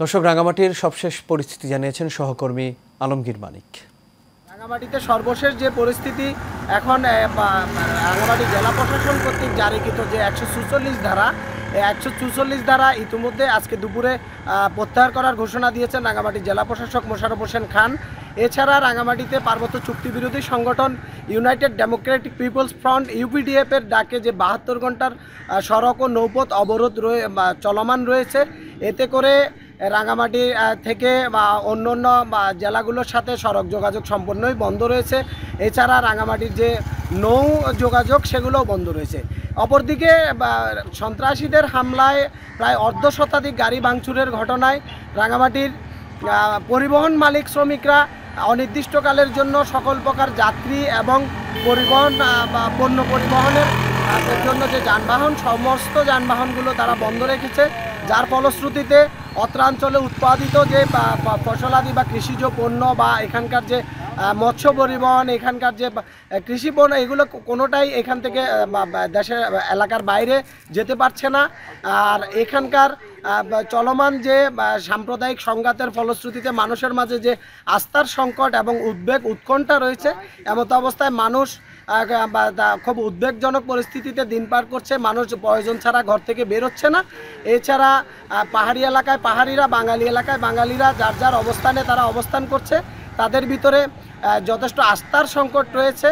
দর্শক, রাঙামাটির সবশেষ পরিস্থিতি জানিয়েছেন সহকর্মী আলমগীর মানিক। রাঙামাটিতে সর্বশেষ যে পরিস্থিতি এখন রাঙামাটি জেলা প্রশাসন কর্তৃক জারিকৃত যে 144 ধারা, এই 144 ধারা ইতিমধ্যে আজকে দুপুরে প্রত্যাহার করার ঘোষণা দিয়েছেন রাঙামাটি জেলা প্রশাসক মোশাররফ হোসেন খান। এছাড়া রাঙামাটিতে পার্বত্য চুক্তি বিরোধী সংগঠন ইউনাইটেড ডেমোক্রেটিক পিপলস ফ্রন্ট ইউপিডিএফের ডাকে যে 72 ঘন্টার সড়ক ও নৌপথ অবরোধ চলমান রয়েছে। এতে করে রাঙামাটি থেকে বা অন্য জেলাগুলোর সাথে সড়ক যোগাযোগ সম্পূর্ণই বন্ধ রয়েছে। এছাড়া রাঙামাটির যে নৌ যোগাযোগ সেগুলোও বন্ধ রয়েছে। অপরদিকে সন্ত্রাসীদের হামলায় প্রায় অর্ধশতাধিক গাড়ি ভাঙচুরের ঘটনায় রাঙামাটির পরিবহন মালিক শ্রমিকরা অনির্দিষ্টকালের জন্য সকল প্রকার যাত্রী এবং পরিবহন পণ্য পরিবহনের জন্য যে যানবাহন, সমস্ত যানবাহনগুলো তারা বন্ধ রেখেছে, যার ফলশ্রুতিতে অত্রাঞ্চলে উৎপাদিত যে ফসলাদি বা কৃষিজ পণ্য বা এখানকার যে মৎস্য পরিবহন, এখানকার যে কৃষি পণ্য, এগুলো কোনোটাই এখান থেকে দেশের এলাকার বাইরে যেতে পারছে না। আর এখানকার চলমান যে সাম্প্রদায়িক সংঘাতের ফলশ্রুতিতে মানুষের মাঝে যে আস্থার সংকট এবং উদ্বেগ উৎকণ্ঠা রয়েছে, এমত অবস্থায় মানুষ খুব উদ্বেগজনক পরিস্থিতিতে দিন পার করছে। মানুষ প্রয়োজন ছাড়া ঘর থেকে বেরোচ্ছে না। এছাড়া পাহাড়ি এলাকায় পাহাড়িরা, বাঙালি এলাকায় বাঙালিরা যার যার অবস্থানে তারা অবস্থান করছে। তাদের ভিতরে যথেষ্ট আস্থার সংকট রয়েছে।